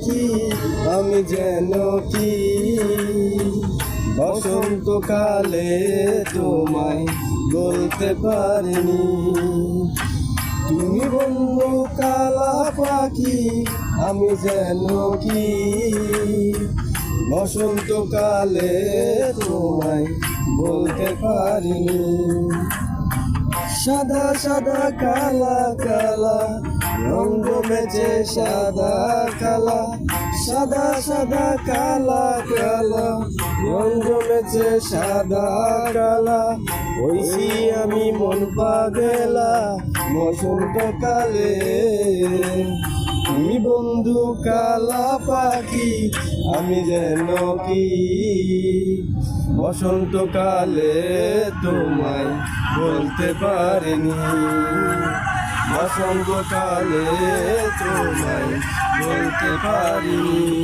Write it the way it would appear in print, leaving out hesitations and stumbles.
পাখি আমি যেন কি বসন্তকালে তোমায় বলতে পারিনি। তুমি বন্ধু কালা পাখি আমি যেন কি বসন্তকালে তোমায় বলতে পারিনি। সাদা সাদা কালা কালা রঙ জমেছে সাদা কালা, সাদা সাদা কালা কালা রঙ জমেছে সাদা কালা। হইছি আমি মন পাগলা বসন্তকালে। তুমি বন্ধু কালা পাখি আমি যেন কি বসন্তকালে তোমায় বলতে পারিনি। বসন্তকালে তোমায় বলতে পারিনি।